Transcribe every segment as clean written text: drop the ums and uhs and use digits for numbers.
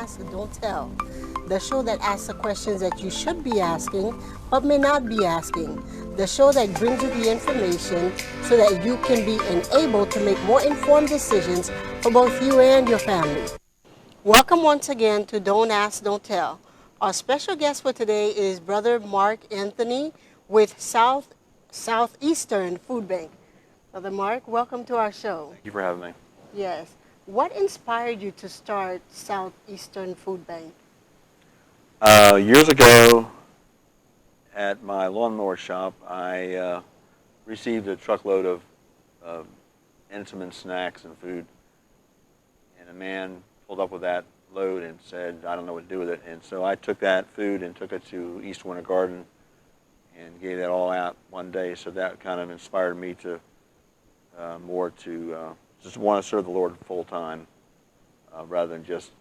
Ask, Don't Tell, the show that asks the questions that you should be asking but may not be asking, the show that brings you the information so that you can be enabled to make more informed decisions for both you and your family. Welcome once again to Don't Ask, Don't Tell. Our special guest for today is Brother Mark Anthony with Southeastern Food Bank. Brother Mark, welcome to our show. Thank you for having me. Yes. What inspired you to start Southeastern Food Bank? Years ago, at my lawnmower shop, I received a truckload of Entenmann snacks and food, and a man pulled up with that load and said, "I don't know what to do with it." And so I took that food and took it to East Winter Garden and gave that all out one day. So that kind of inspired me to more to just want to serve the Lord full time, rather than just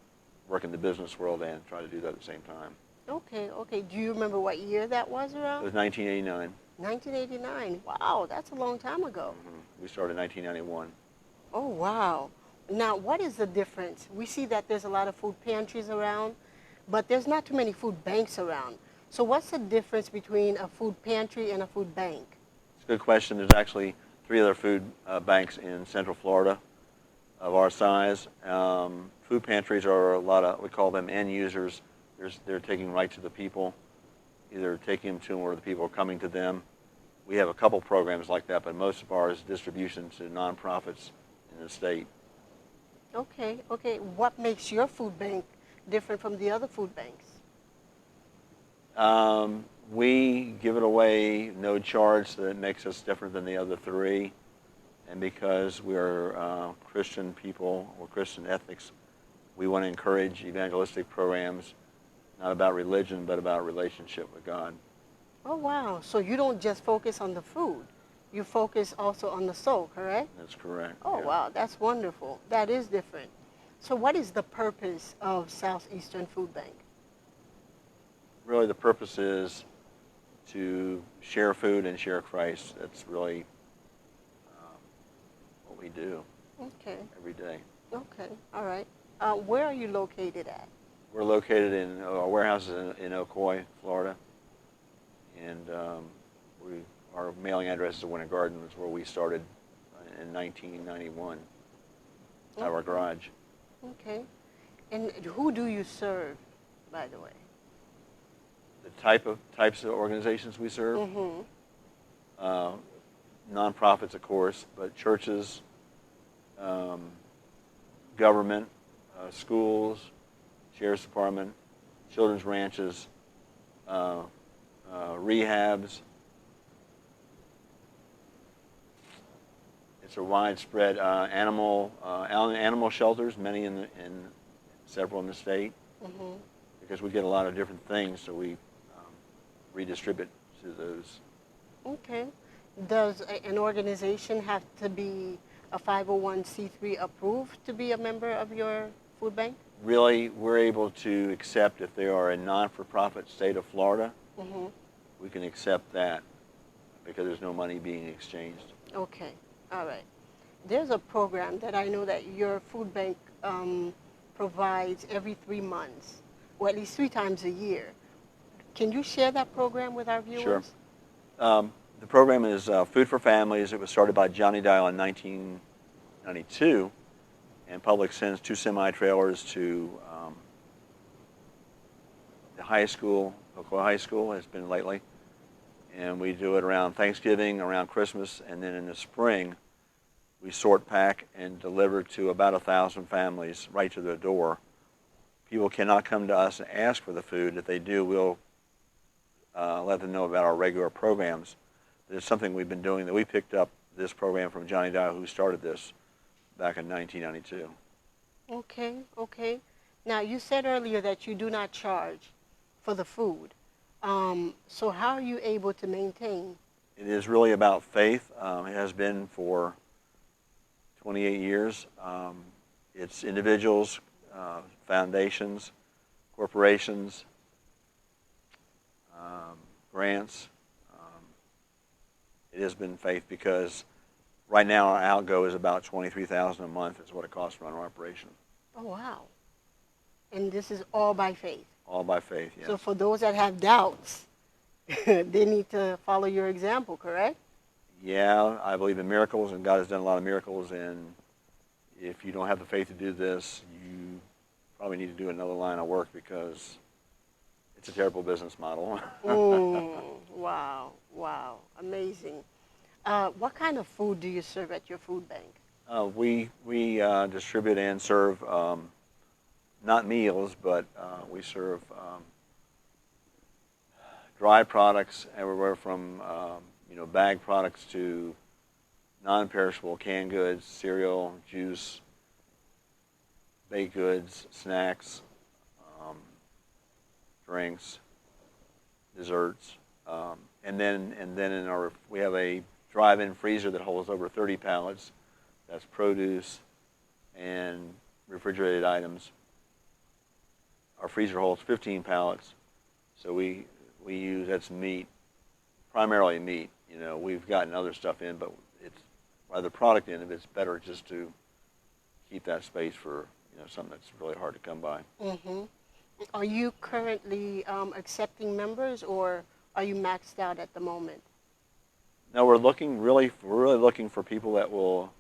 work in the business world and try to do that at the same time. Okay. Do you remember what year that was It around? was 1989. 1989. Wow, that's a long time ago. We started in 1991. Oh, wow. Now, what is the difference? We see that there's a lot of food pantries around, but there's not too many food banks around. So what's the difference between a food pantry and a food bank? It's a good question. There's actually 3 other food banks in Central Florida of our size. Food pantries are a lot of, we call them end users. They're taking right to the people, either taking them to them or the people are coming to them. We have a couple programs like that, but most of ours is distribution to nonprofits in the state. Okay. What makes your food bank different from the other food banks? We give it away no charge, so that makes us different than the other 3. And because we're Christian people or Christian ethics, we want to encourage evangelistic programs, not about religion, but about relationship with God. Oh, wow. So you don't just focus on the food. You focus also on the soul, correct? That's correct. Oh, yeah. wow. That's wonderful. That is different. So what is the purpose of Southeastern Food Bank? Really, the purpose is to share food and share Christ. That's really what we do Okay. every day. Okay. All right. Where are you located at? We're located in our warehouse is in Ocoee, Florida, and our mailing address is in Winter Garden. That's where we started in 1991 out of our garage. Okay. And who do you serve, by the way? The types of organizations we serve, Mm-hmm. nonprofits, of course, but churches, government, schools, sheriff's department, children's ranches, rehabs. It's a widespread animal shelters, many in several in the state, Mm-hmm. because we get a lot of different things, so we redistribute to those. Okay. Does an organization have to be a 501c3 approved to be a member of your food bank? Really, we're able to accept if they are a non-for-profit state of Florida, Mm-hmm. we can accept that because there's no money being exchanged. Okay. All right. There's a program that I know that your food bank provides every 3 months, or at least 3 times a year. Can you share that program with our viewers? Sure. The program is Food for Families. It was started by Johnny Dial in 1992, and Public sends 2 semi-trailers to the high school, Ocoee High School has been lately, and we do it around Thanksgiving, around Christmas, and then in the spring, we sort, pack, and deliver to about 1,000 families right to their door. People cannot come to us and ask for the food. If they do, we'll let them know about our regular programs. It's something we've been doing, that we picked up this program from Johnny Dial, who started this back in 1992. Okay. Now, you said earlier that you do not charge for the food. So how are you able to maintain? It is really about faith. It has been for 28 years. It's individuals, foundations, corporations, grants. It has been faith because right now our outgo is about $23,000 a month is what it costs to run our operation. Oh, wow. And this is all by faith. All by faith, yes. So for those that have doubts, they need to follow your example, correct? Yeah, I believe in miracles, and God has done a lot of miracles, and if you don't have the faith to do this, you probably need to do another line of work because it's a terrible business model. Wow, wow, amazing. What kind of food do you serve at your food bank? We distribute and serve not meals, but we serve dry products everywhere from bag products to non-perishable canned goods, cereal, juice, baked goods, snacks, drinks, desserts, and then in we have a drive-in freezer that holds over 30 pallets. That's produce and refrigerated items. Our freezer holds 15 pallets, so we use that's meat, primarily meat. We've gotten other stuff in, but it's by the product end of it's better just to keep that space for something that's really hard to come by. Mm-hmm. Are you currently accepting members, or are you maxed out at the moment? No, we're really looking for people that will.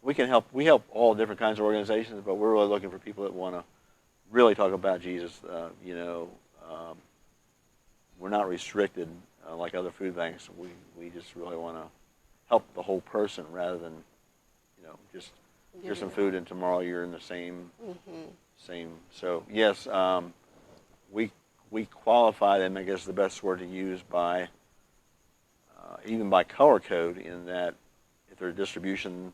We can help. We help all different kinds of organizations, but we're really looking for people that want to really talk about Jesus. We're not restricted like other food banks. We just really want to help the whole person rather than just here's some food and tomorrow you're in the same. So yes, we qualify them. I guess the best word to use by even by color code, in that if they're distribution,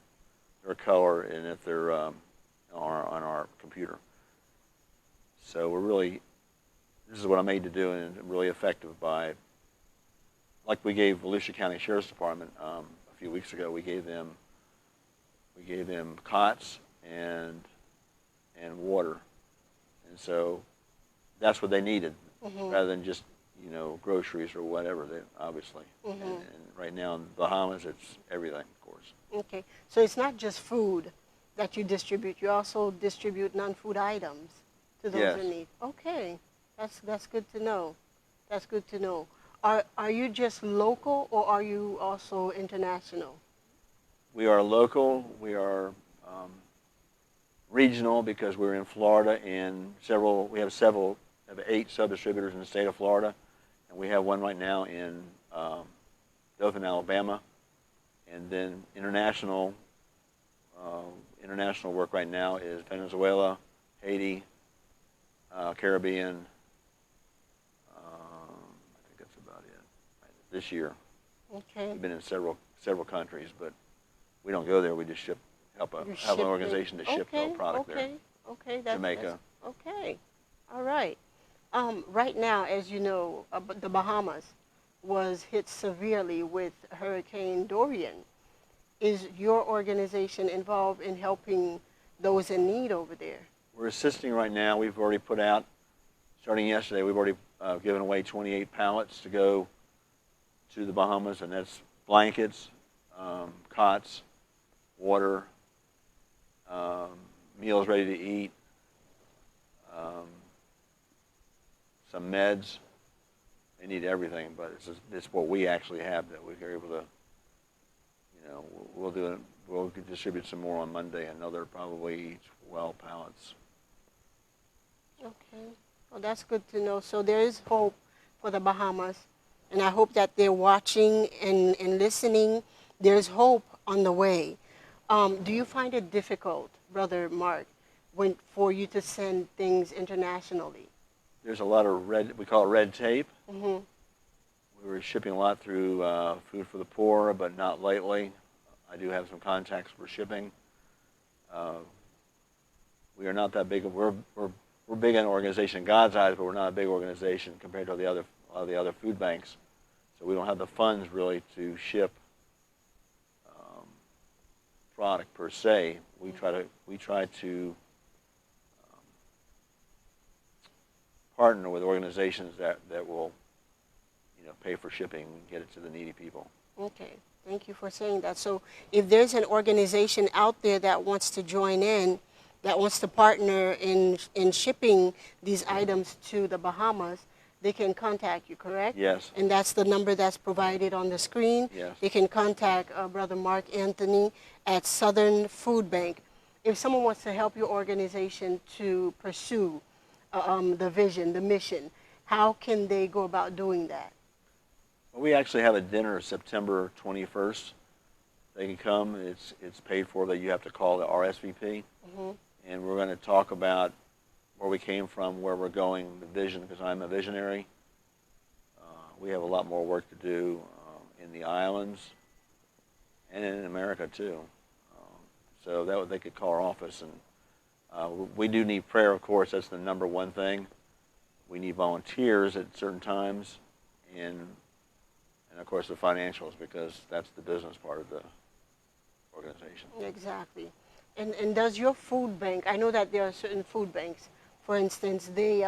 they're color, and if they're on our computer. So this is what I'm made to do, and really effective by, like we gave Volusia County Sheriff's Department a few weeks ago. We gave them cots and water, and so that's what they needed, rather than just groceries or whatever. They obviously, and right now in the Bahamas, it's everything, of course. Okay, so it's not just food that you distribute. You also distribute non-food items to those in need. Okay, that's good to know. That's good to know. Are you just local, or are you also international? We are local. We are regional because we're in Florida, and we have 8 sub-distributors in the state of Florida, and we have one right now in Dothan, Alabama, and then international work right now is Venezuela, Haiti, Caribbean. I think that's about it this year. Okay. We've been in several countries, but we don't go there. We just help an organization to ship the product there. Okay. Jamaica. Okay. All right. Right now, as you know, the Bahamas was hit severely with Hurricane Dorian. Is your organization involved in helping those in need over there? We're assisting right now. We've already put out, starting yesterday, we've already given away 28 pallets to go to the Bahamas, and that's blankets, cots, water, meals ready to eat, some meds. They need everything, but it's what we actually have that we're able to. We'll do it. We'll distribute some more on Monday. Another probably 12 pallets. Okay. Well, that's good to know. So there is hope for the Bahamas, and I hope that they're watching and listening. There's hope on the way. Do you find it difficult, Brother Mark, for you to send things internationally? There's a lot of we call it red tape. Mm-hmm. We were shipping a lot through Food for the Poor, but not lately. I do have some contacts for shipping. We are not that big. We're big in an organization in God's eyes, but we're not a big organization compared to the other food banks. So we don't have the funds really to ship product per se. We try to partner with organizations that will pay for shipping and get it to the needy people. Okay, thank you for saying that. So if there's an organization out there that wants to join in, that wants to partner in shipping these items to the Bahamas, they can contact you, correct? Yes. And that's the number that's provided on the screen. Yes. They can contact Brother Mark Anthony at Southern Food Bank. If someone wants to help your organization to pursue the vision, the mission, how can they go about doing that? Well, we actually have a dinner September 21st. They can come. It's paid for. That you have to call the RSVP, and we're going to talk about where we came from, where we're going, the vision. Because I'm a visionary. We have a lot more work to do in the islands and in America too. So that they could call our office, and we do need prayer. Of course, that's the number one thing. We need volunteers at certain times, and of course the financials, because that's the business part of the organization. Exactly. And does your food bank, I know that there are certain food banks, for instance, they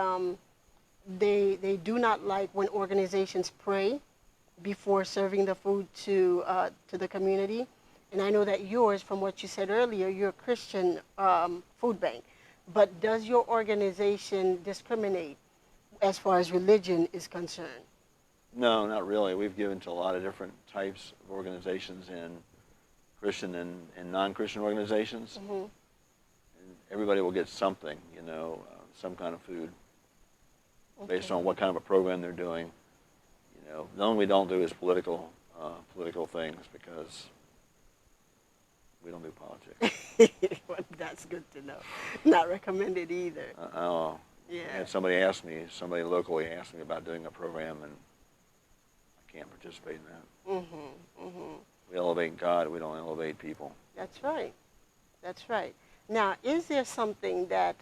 do not like when organizations pray before serving the food to the community. And I know that yours, from what you said earlier, you're a Christian food bank. But does your organization discriminate as far as religion is concerned? No, not really. We've given to a lot of different types of organizations, and Christian and non-Christian organizations. And everybody will get something, some kind of food, based on what kind of a program they're doing. The only we don't do is political things, because we don't do politics. Well, that's good to know. Not recommended either. Yeah. I had somebody locally asked me about doing a program, and I can't participate in that. We elevate God, we don't elevate people. That's right. That's right. Now, is there something that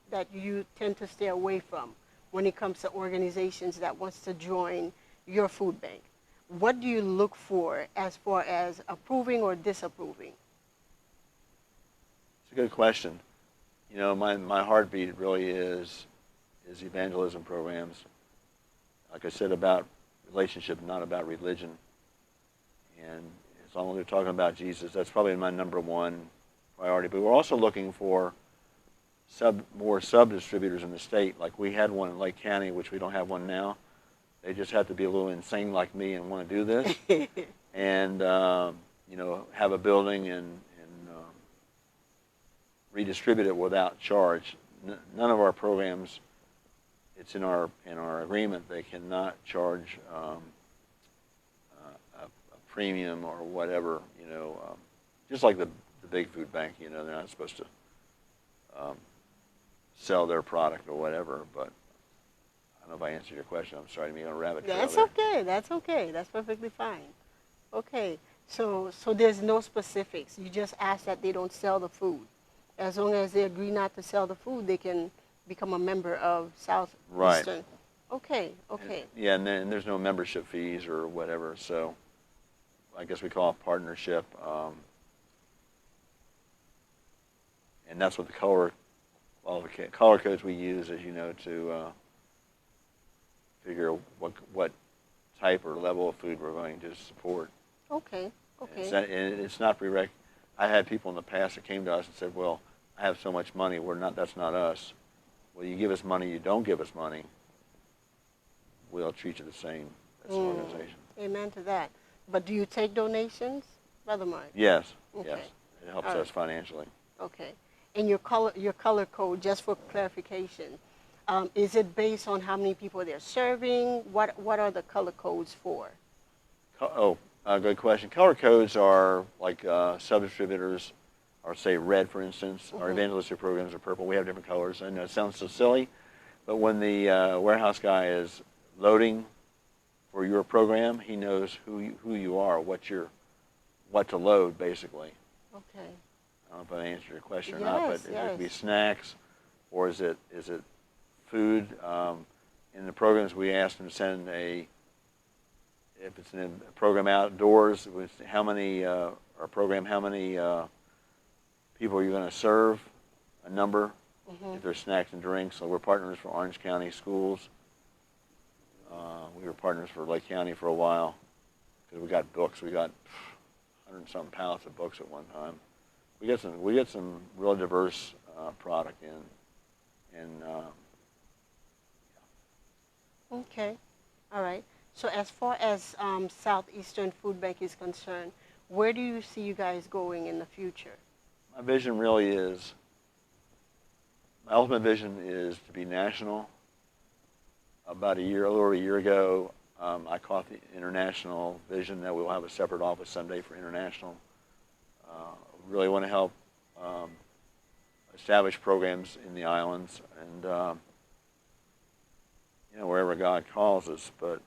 that you tend to stay away from when it comes to organizations that wants to join your food bank? What do you look for as far as approving or disapproving? It's a good question. My heartbeat really is evangelism programs. Like I said, about relationship, not about religion. And as long as we're talking about Jesus, that's probably my number one priority. But we're also looking for more sub-distributors in the state. Like we had one in Lake County, which we don't have one now. They just have to be a little insane like me and want to do this. And, have a building and redistribute it without charge. None of our programs, it's in our agreement, they cannot charge a premium or whatever, just like the big food bank, they're not supposed to sell their product or whatever. But I don't know if I answered your question. I'm sorry to be on a rabbit trail. That's okay. That's okay. That's perfectly fine. Okay. So there's no specifics. You just ask that they don't sell the food. As long as they agree not to sell the food, they can become a member of Southeastern. Right. Okay. Okay. And then there's no membership fees or whatever. So I guess we call it partnership. And that's what the color codes we use, as you know, to figure what type or level of food we're going to support. Okay. Okay. It's not prereq. I had people in the past that came to us and said, "Well, I have so much money. That's not us." Well, you give us money. You don't give us money, we'll treat you the same as an organization. Amen to that. But do you take donations, Brother Mark? Yes. Okay. Yes. It helps us financially. Okay. And your color code, just for clarification, is it based on how many people they're serving? What are the color codes for? Good question. Color codes are like sub-distributors, or say red, for instance. Our evangelistic programs are purple. We have different colors. I know it sounds so silly, but when the warehouse guy is loading for your program, he knows who you are, what to load, basically. Okay. I don't know if I answered your question or Yes, not, but yes. it could be snacks, or is it food? In the programs, we ask them to send if it's a program outdoors, how many people are you going to serve, a number, if there's snacks and drinks. So we're partners for Orange County Schools. We were partners for Lake County for a while, because we got books. We got 100-something pallets of books at one time. We get some real diverse product in. And Okay. All right. So as far as Southeastern Food Bank is concerned, where do you see you guys going in the future? my vision really is, my ultimate vision is to be national. About a little over a year ago, I caught the international vision that we will have a separate office someday for international. Really want to help establish programs in the islands and wherever God calls us. But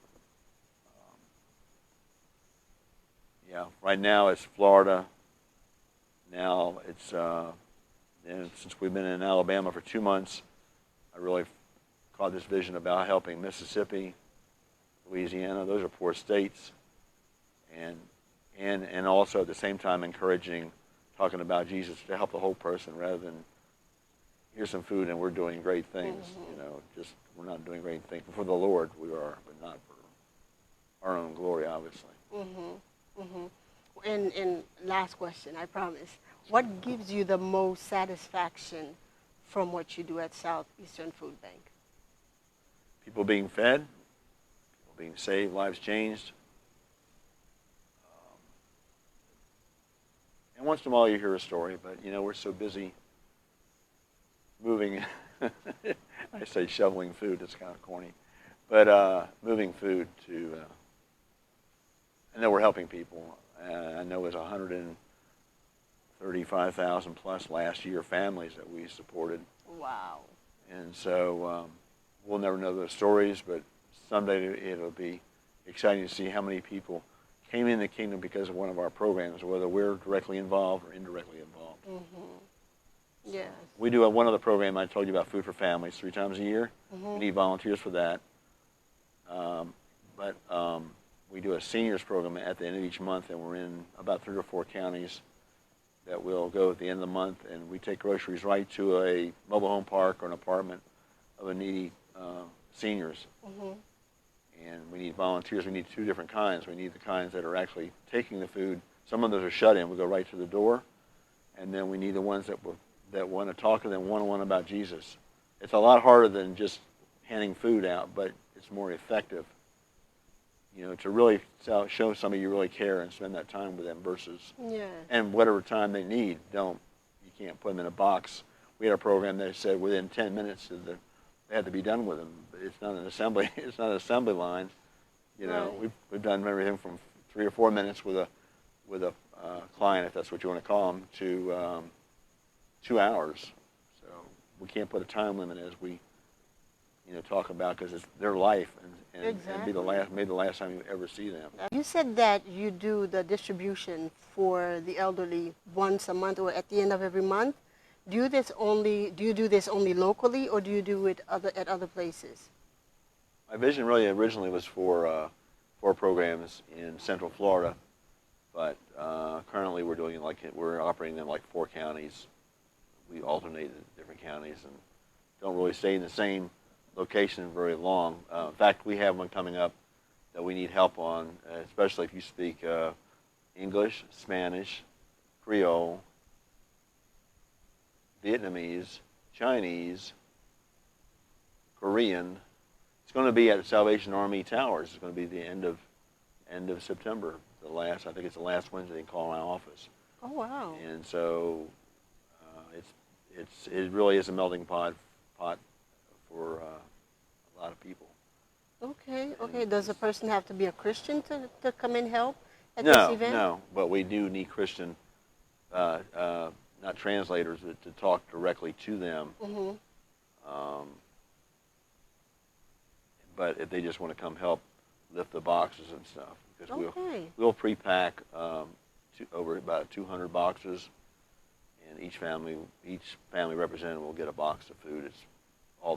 yeah, right now it's Florida. Now it's and since we've been in Alabama for 2 months, I really caught this vision about helping Mississippi, Louisiana. Those are poor states, and also at the same time encouraging, talking about Jesus to help the whole person rather than here's some food and we're doing great things. Just we're not doing great things for the Lord. We are, but not for our own glory, obviously. And last question, I promise. What gives you the most satisfaction from what you do at Southeastern Food Bank? People being fed, people being saved, lives changed. And once in a while you hear a story, but we're so busy moving. I say shoveling food. It's kind of corny, but moving food to. I know we're helping people. I know it was 135,000 plus last year families that we supported. Wow. And so we'll never know those stories, but someday it'll be exciting to see how many people came in the kingdom because of one of our programs, whether we're directly involved or indirectly involved. Yes. We do one other program I told you about, Food for Families, 3 times a year. We need volunteers for that. But we do a seniors program at the end of each month, and we're in about 3 or 4 counties that will go at the end of the month, and we take groceries right to a mobile home park or an apartment of a needy seniors. And we need volunteers. We need 2 different kinds. We need the kinds that are actually taking the food. Some of those are shut in. We go right to the door. And then we need the ones that want to talk to them one-on-one about Jesus. It's a lot harder than just handing food out, but it's more effective, to really show somebody you really care and spend that time with them versus, and whatever time they need, you can't put them in a box. We had a program that said within 10 minutes they had to be done with them. It's not an assembly. It's not an assembly line. Right. We've done everything from 3 or 4 minutes with a client, if that's what you want to call them, to 2 hours. So we can't put a time limit as we talk about, because it's their life and Exactly. maybe the last time you ever see them. You said that you do the distribution for the elderly once a month or at the end of every month. Do you do this only locally, or do you do it at other places? My vision really originally was for 4 programs in Central Florida, but currently we're operating in 4 counties. We alternate in different counties and don't really stay in the same location very long. In fact, we have one coming up that we need help on, especially if you speak English, Spanish, Creole, Vietnamese, Chinese, Korean. It's going to be at the Salvation Army Towers. It's going to be the end of September. I think it's the last Wednesday in calling my office. Oh, wow. And so it really is a melting pot for a lot of people. Okay. Does a person have to be a Christian to come and help at this event? No, but we do need Christian, not translators, but to talk directly to them. But if they just want to come help lift the boxes and stuff, because we'll pre-pack over about 200 boxes, and each family representative will get a box of food. It's all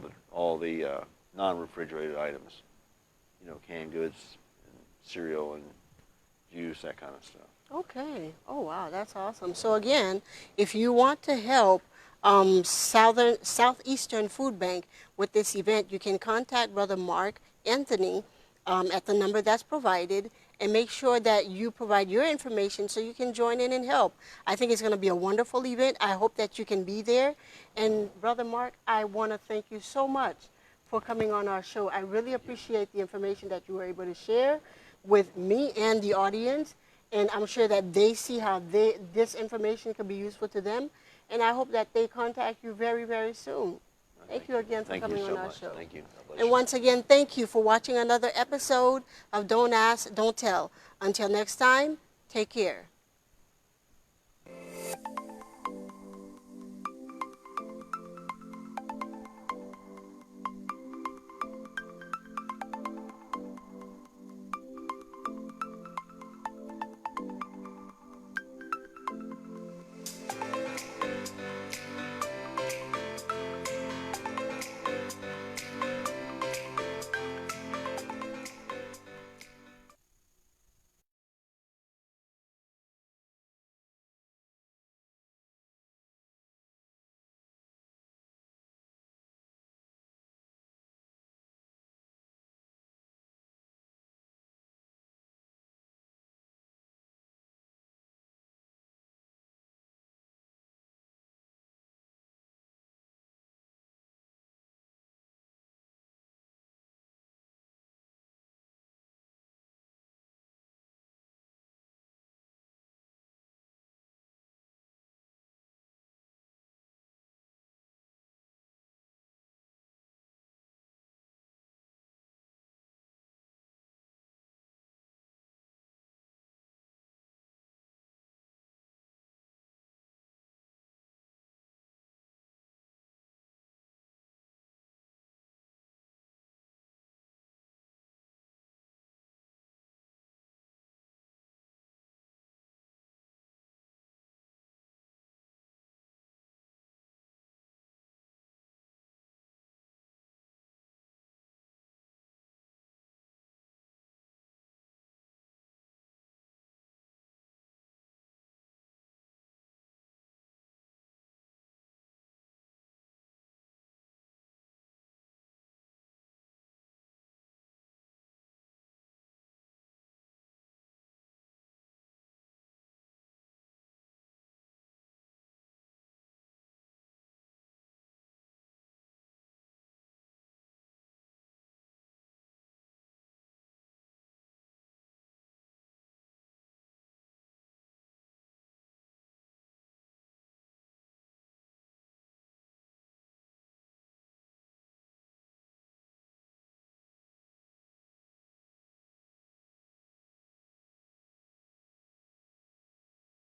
the non-refrigerated items, canned goods, and cereal and juice, that kind of stuff. Okay. Oh, wow, that's awesome. So again, if you want to help Southeastern Food Bank with this event, you can contact Brother Mark Anthony at the number that's provided, and make sure that you provide your information so you can join in and help. I think it's going to be a wonderful event. I hope that you can be there. And Brother Mark, I want to thank you so much for coming on our show. I really appreciate the information that you were able to share with me and the audience. And I'm sure that they see how this information can be useful to them. And I hope that they contact you very, very soon. Thank you again for coming on our show. Thank you. And once again, thank you for watching another episode of Don't Ask, Don't Tell. Until next time, take care.